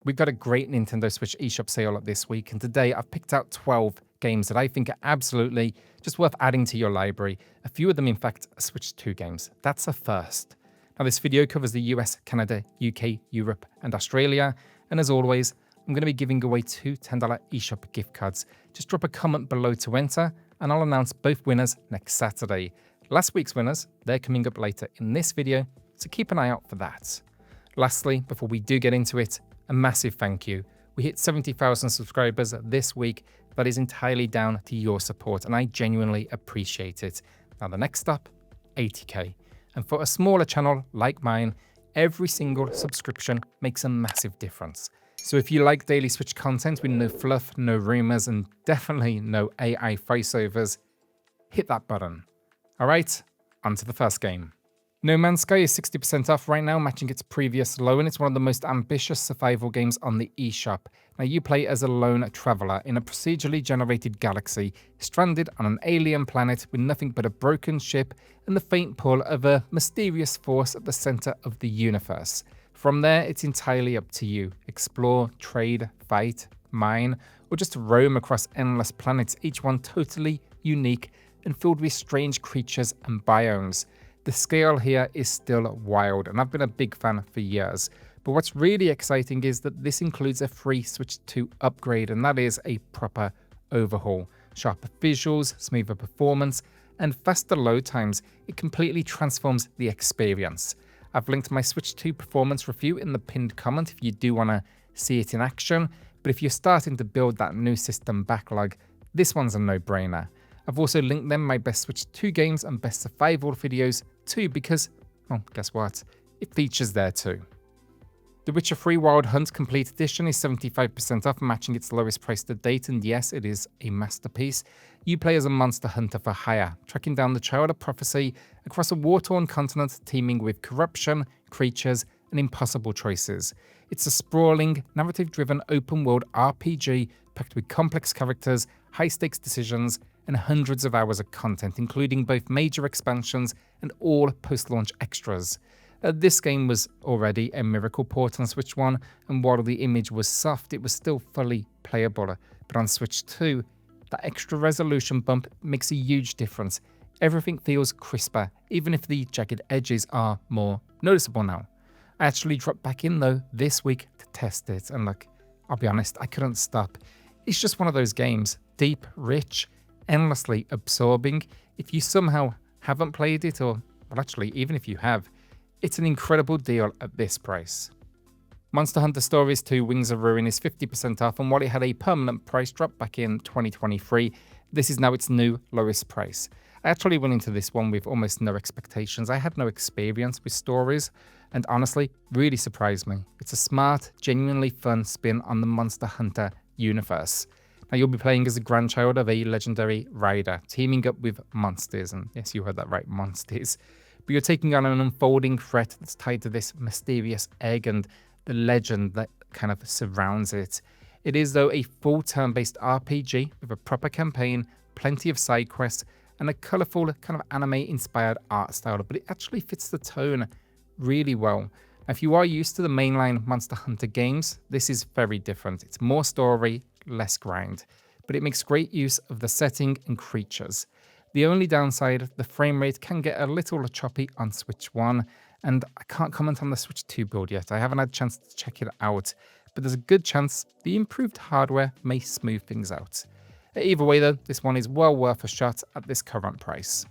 We've got a great Nintendo Switch eShop sale this week, and today I've picked out 12 games that I think are absolutely just worth adding to your library. A few of them, in fact, are Switch 2 games. That's a first. Now, this video covers the US, Canada, UK, Europe, and Australia. And as always, I'm going to be giving away two $10 eShop gift cards. Just drop a comment below to enter, and I'll announce both winners next Saturday. Last week's winners, they're coming up later in this video, so keep an eye out for that. Lastly, before we do get into it, a massive thank you. We hit 70,000 subscribers this week. That is entirely down to your support, and I genuinely appreciate it. Now, the next step, 80k. And for a smaller channel like mine, every single subscription makes a massive difference. So if you like daily Switch content with no fluff, no rumors, and definitely no AI voiceovers, hit that button. All right, on to the first game. No Man's Sky is 60% off right now, matching its previous low, and it's one of the most ambitious survival games on the eShop. Now, you play as a lone traveler in a procedurally generated galaxy, stranded on an alien planet with nothing but a broken ship and the faint pull of a mysterious force at the center of the universe. From there, it's entirely up to you. Explore, trade, fight, mine, or just roam across endless planets, each one totally unique and filled with strange creatures and biomes. The scale here is still wild, and I've been a big fan for years. But what's really exciting is that this includes a free Switch 2 upgrade, and that is a proper overhaul. Sharper visuals, smoother performance, and faster load times. It completely transforms the experience. I've linked my Switch 2 performance review in the pinned comment if you do want to see it in action. But if you're starting to build that new system backlog, this one's a no-brainer. I've also linked them my best Switch 2 games and best survival videos too because, well, guess what? It features there too. The Witcher 3 Wild Hunt Complete Edition is 75% off, matching its lowest price to date, and yes, it is a masterpiece. You play as a monster hunter for hire, tracking down the Child of Prophecy across a war-torn continent teeming with corruption, creatures, and impossible choices. It's a sprawling, narrative-driven open-world RPG packed with complex characters, high-stakes decisions, and hundreds of hours of content, including both major expansions and all post-launch extras. This game was already a miracle port on Switch 1, and while the image was soft, it was still fully playable. But on Switch 2, that extra resolution bump makes a huge difference. Everything feels crisper, even if the jagged edges are more noticeable now. I actually dropped back in though this week to test it, and look, I'll be honest, I couldn't stop. It's just one of those games, deep, rich, endlessly absorbing. If you somehow haven't played it, or well, actually, even if you have, it's an incredible deal at this price. Monster Hunter Stories 2 Wings of Ruin is 50% off, and while it had a permanent price drop back in 2023, this is now its new lowest price. I actually went into this one with almost no expectations. I had no experience with Stories, and honestly, really surprised me. It's a smart, genuinely fun spin on the Monster Hunter universe. Now, you'll be playing as a grandchild of a legendary rider, teaming up with monsters, and yes, you heard that right, monsters. But you're taking on an unfolding threat that's tied to this mysterious egg and the legend that kind of surrounds it. It is, though, a full turn-based RPG with a proper campaign, plenty of side quests, and a colourful kind of anime-inspired art style, but it actually fits the tone really well. Now, if you are used to the mainline Monster Hunter games, this is very different. It's more story, less grind, but it makes great use of the setting and creatures. The only downside, the frame rate can get a little choppy on Switch 1, and I can't comment on the Switch 2 build yet. I haven't had a chance to check it out, but there's a good chance the improved hardware may smooth things out. Either way though, this one is well worth a shot at this current price.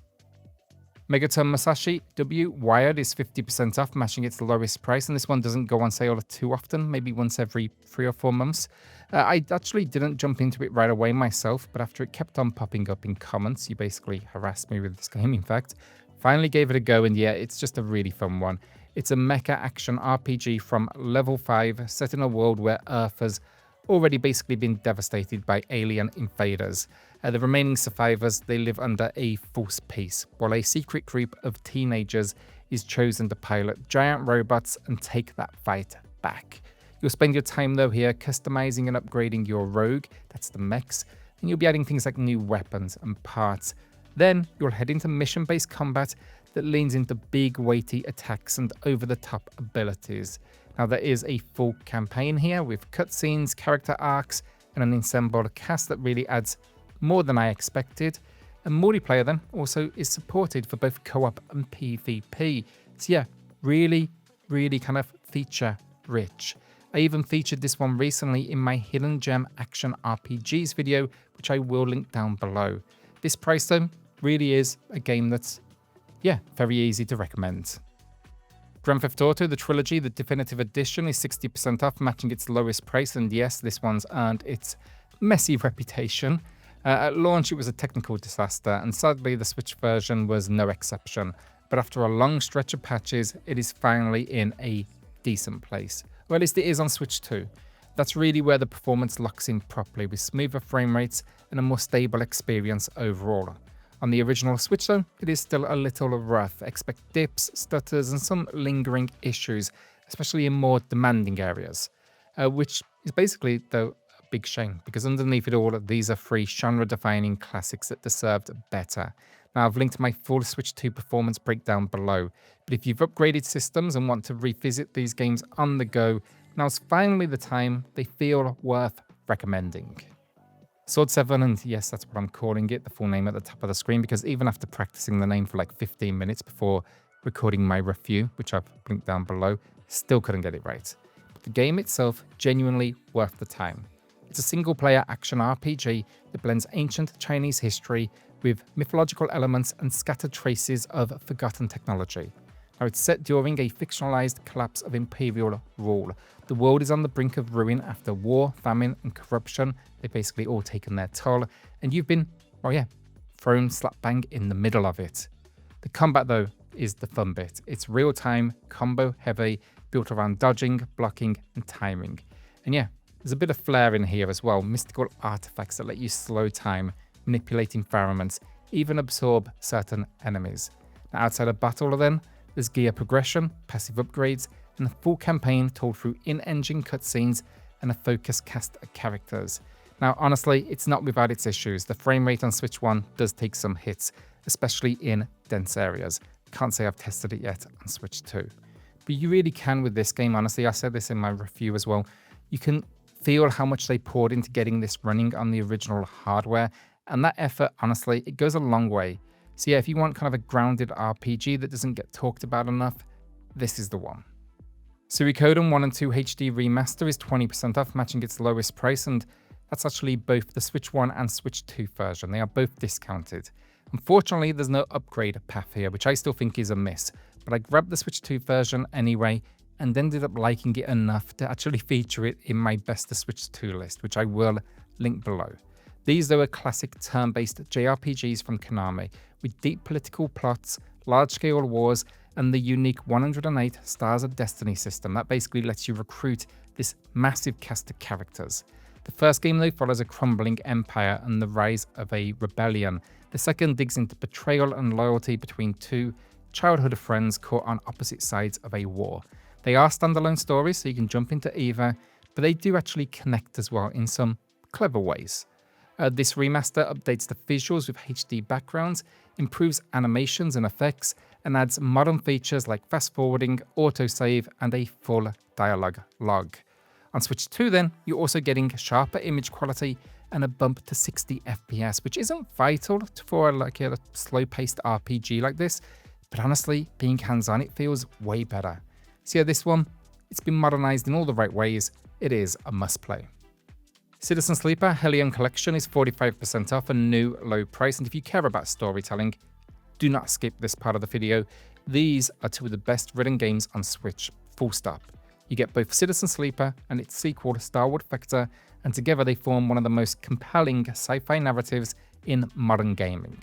Megaton Musashi W Wired is 50% off, matching its lowest price, and this one doesn't go on sale too often, maybe once every 3 or 4 months. I actually didn't jump into it right away myself, but after it kept on popping up in comments, you basically harassed me with this game, in fact. Finally gave it a go, and yeah, it's just a really fun one. It's a mecha action RPG from level 5, set in a world where Earth has already basically been devastated by alien invaders. The remaining survivors, they live under a false peace, while a secret group of teenagers is chosen to pilot giant robots and take that fight back. You'll spend your time though here customizing and upgrading your rogue, that's the mechs, and you'll be adding things like new weapons and parts. Then you'll head into mission-based combat that leans into big weighty attacks and over-the-top abilities. Now there is a full campaign here with cutscenes, character arcs, and an ensemble cast that really adds more than I expected. And multiplayer then also is supported for both co-op and PvP. So yeah, really kind of feature rich. I even featured this one recently in my Hidden Gem Action RPGs video, which I will link down below. This price though really is a game that's, yeah, very easy to recommend. Grand Theft Auto, the Trilogy, the Definitive Edition is 60% off, matching its lowest price, and yes, this one's earned its messy reputation. At launch, it was a technical disaster, and sadly, the Switch version was no exception. But after a long stretch of patches, it is finally in a decent place. Or at least it is on Switch 2. That's really where the performance locks in properly, with smoother frame rates and a more stable experience overall. On the original Switch though, it is still a little rough. Expect dips, stutters, and some lingering issues, especially in more demanding areas. Which is basically, though, a big shame, because underneath it all, these are three genre-defining classics that deserved better. Now, I've linked my full Switch 2 performance breakdown below, but if you've upgraded systems and want to revisit these games on the go, now's finally the time they feel worth recommending. Sword 7, and yes, that's what I'm calling it, the full name at the top of the screen, because even after practicing the name for like 15 minutes before recording my review, which I've linked down below, still couldn't get it right. But the game itself, genuinely worth the time. It's a single-player action RPG that blends ancient Chinese history with mythological elements and scattered traces of forgotten technology. Now, it's set during a fictionalized collapse of imperial rule. The world is on the brink of ruin after war, famine, and corruption. They've basically all taken their toll, and you've been, oh yeah, thrown slap bang in the middle of it. The combat, though, is the fun bit. It's real-time, combo-heavy, built around dodging, blocking, and timing. And yeah, there's a bit of flair in here as well, mystical artifacts that let you slow time, manipulate environments, even absorb certain enemies. Now, outside of battle, then, there's gear progression, passive upgrades, and a full campaign told through in-engine cutscenes and a focused cast of characters. Now, honestly, it's not without its issues. The frame rate on Switch 1 does take some hits, especially in dense areas. Can't say I've tested it yet on Switch 2. But you really can with this game, honestly. I said this in my review as well. You can feel how much they poured into getting this running on the original hardware, and that effort, honestly, it goes a long way. So yeah, if you want kind of a grounded RPG that doesn't get talked about enough, this is the one. Suikoden 1 and 2 HD Remaster is 20% off, matching its lowest price, and that's actually both the Switch 1 and Switch 2 version. They are both discounted. Unfortunately, there's no upgrade path here, which I still think is a miss, but I grabbed the Switch 2 version anyway, and ended up liking it enough to actually feature it in my best of Switch 2 list, which I will link below. These, though, are classic turn-based JRPGs from Konami, with deep political plots, large-scale wars, and the unique 108 Stars of Destiny system that basically lets you recruit this massive cast of characters. The first game, though, follows a crumbling empire and the rise of a rebellion. The second digs into betrayal and loyalty between two childhood friends caught on opposite sides of a war. They are standalone stories, so you can jump into either, but they do actually connect as well in some clever ways. This remaster updates the visuals with HD backgrounds, improves animations and effects, and adds modern features like fast forwarding, autosave, and a full dialogue log. On Switch 2 then, you're also getting sharper image quality and a bump to 60 FPS, which isn't vital for like a slow-paced RPG like this, but honestly, being hands-on, it feels way better. So yeah, this one, it's been modernized in all the right ways. It is a must-play. Citizen Sleeper Helion Collection is 45% off, a new low price, and if you care about storytelling, do not skip this part of the video. These are two of the best written games on Switch, full stop. You get both Citizen Sleeper and its sequel, Starward Vector, and together they form one of the most compelling sci-fi narratives in modern gaming.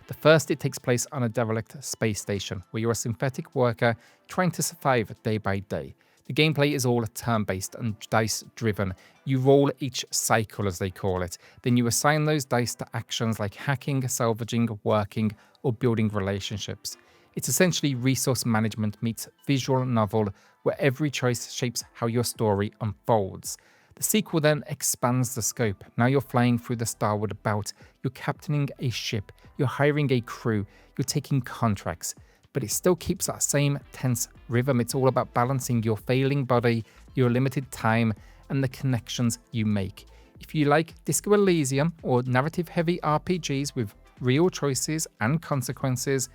The first, it takes place on a derelict space station, where you're a synthetic worker trying to survive day by day. The gameplay is all turn-based and dice-driven. You roll each cycle, as they call it. Then you assign those dice to actions like hacking, salvaging, working, or building relationships. It's essentially resource management meets visual novel, where every choice shapes how your story unfolds. The sequel then expands the scope. Now you're flying through the starward belt, you're captaining a ship, you're hiring a crew, you're taking contracts. but it still keeps that same tense rhythm. It's all about balancing your failing body, your limited time, and the connections you make. If you like Disco Elysium or narrative-heavy RPGs with real choices and consequences,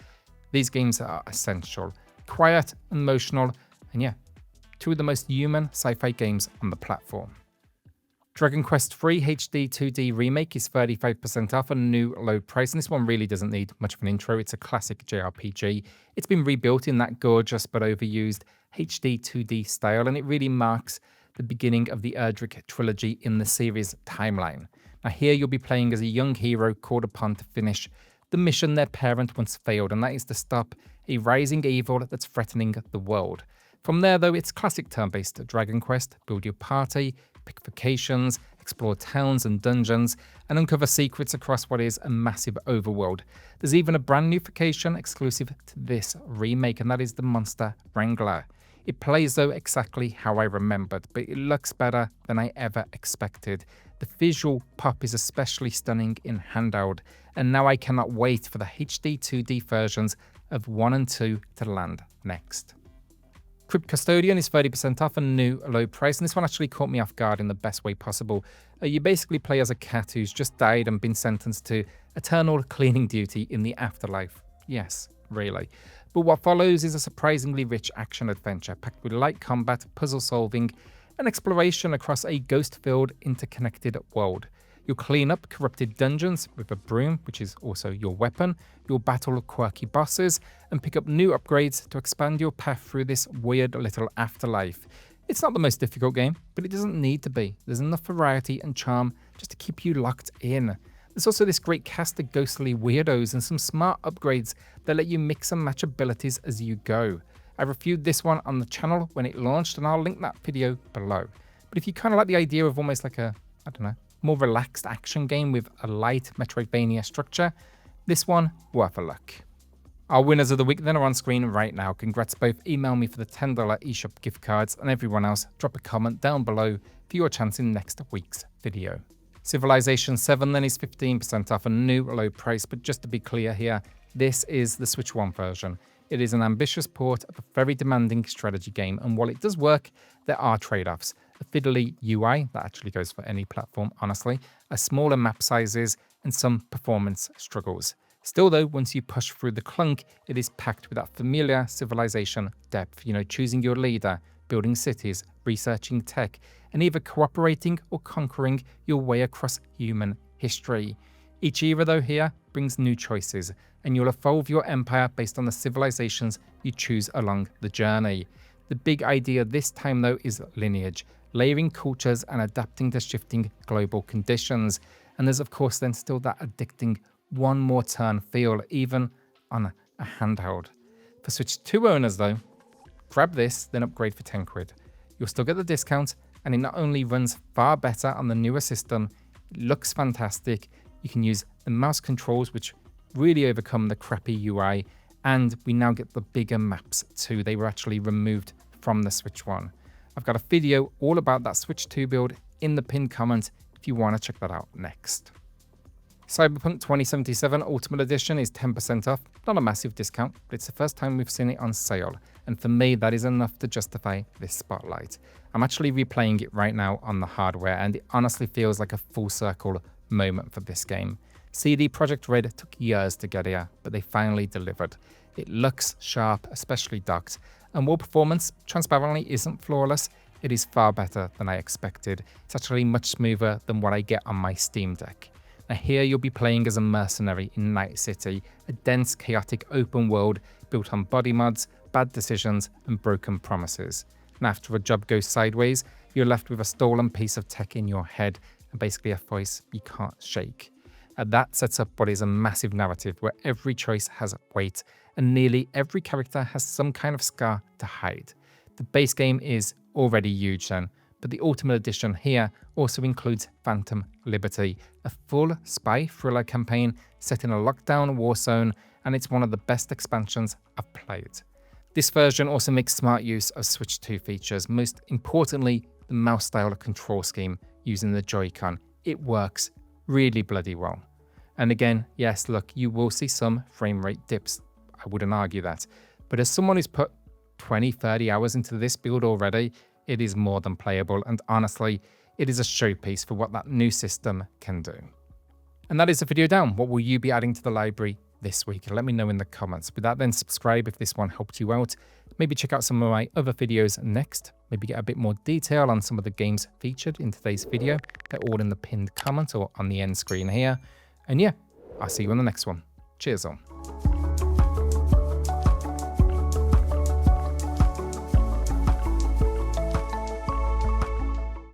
these games are essential. Quiet, emotional, and yeah, two of the most human sci-fi games on the platform. Dragon Quest III HD 2D Remake is 35% off at a new low price, and this one really doesn't need much of an intro. It's a classic JRPG. It's been rebuilt in that gorgeous but overused HD 2D style, and it really marks the beginning of the Erdrick trilogy in the series timeline. Now here you'll be playing as a young hero called upon to finish the mission their parent once failed, and that is to stop a rising evil that's threatening the world. From there though, it's classic turn-based Dragon Quest. Build your party, pick vocations, explore towns and dungeons, and uncover secrets across what is a massive overworld. There's even a brand new vocation exclusive to this remake, and that is the Monster Wrangler. It plays though exactly how I remembered, but it looks better than I ever expected. The visual pop is especially stunning in handheld, and now I cannot wait for the HD 2D versions of 1 and 2 to land next. Crypt Custodian is 30% off a new low price, and this one actually caught me off guard in the best way possible. You basically play as a cat who's just died and been sentenced to eternal cleaning duty in the afterlife. Yes, really. But what follows is a surprisingly rich action adventure packed with light combat, puzzle solving, and exploration across a ghost-filled, interconnected world. You'll clean up corrupted dungeons with a broom, which is also your weapon. You'll battle quirky bosses and pick up new upgrades to expand your path through this weird little afterlife. It's not the most difficult game, but it doesn't need to be. There's enough variety and charm just to keep you locked in. There's also this great cast of ghostly weirdos and some smart upgrades that let you mix and match abilities as you go. I reviewed this one on the channel when it launched, and I'll link that video below. But if you kind of like the idea of almost like a, I don't know, more relaxed action game with a light Metroidvania structure, this one worth a look. Our winners of the week then are on screen right now. Congrats both. Email me for the $10 eShop gift cards, and everyone else, drop a comment down below for your chance in next week's video. Civilization 7 then is 15% off a new low price, but just to be clear here, this is the Switch 1 version. It is an ambitious port of a very demanding strategy game, and while it does work, there are trade-offs. A fiddly UI, that actually goes for any platform, honestly, a smaller map sizes, and some performance struggles. Still though, once you push through the clunk, it is packed with that familiar Civilization depth, choosing your leader, building cities, researching tech, and either cooperating or conquering your way across human history. Each era though here brings new choices, and you'll evolve your empire based on the civilizations you choose along the journey. The big idea this time though is lineage, layering cultures and adapting to shifting global conditions. And there's of course then still that addicting one more turn feel, even on a handheld. For Switch 2 owners though, grab this, then upgrade for 10 quid. You'll still get the discount, and it not only runs far better on the newer system, it looks fantastic. You can use the mouse controls, which really overcome the crappy UI, and we now get the bigger maps too. They were actually removed from the Switch 1. I've got a video all about that Switch 2 build in the pinned comment if you want to check that out next. Cyberpunk 2077 Ultimate Edition is 10% off, not a massive discount, but it's the first time we've seen it on sale, and for me that is enough to justify this spotlight. I'm actually replaying it right now on the hardware, and it honestly feels like a full circle moment for this game. CD Projekt Red took years to get here, but they finally delivered. It looks sharp, especially docked, and while performance transparently isn't flawless, it is far better than I expected. It's actually much smoother than what I get on my Steam Deck. Now here you'll be playing as a mercenary in Night City, a dense, chaotic open world built on body mods, bad decisions, and broken promises. And after a job goes sideways, you're left with a stolen piece of tech in your head, and basically a voice you can't shake. And that sets up what is a massive narrative where every choice has weight, and nearly every character has some kind of scar to hide. The base game is already huge then, but the Ultimate Edition here also includes Phantom Liberty, a full spy thriller campaign set in a lockdown war zone, and it's one of the best expansions I've played. This version also makes smart use of Switch 2 features, most importantly the mouse style control scheme using the Joy-Con. It works really bloody well. And again, yes, look, you will see some frame rate dips. I wouldn't argue that. But as someone who's put 20, 30 hours into this build already, it is more than playable, and honestly, it is a showpiece for what that new system can do. And that is the video down. What will you be adding to the library this week? Let me know in the comments. With that, then subscribe if this one helped you out. Maybe check out some of my other videos next. Maybe get a bit more detail on some of the games featured in today's video. They're all in the pinned comment or on the end screen here. And yeah, I'll see you on the next one. Cheers all.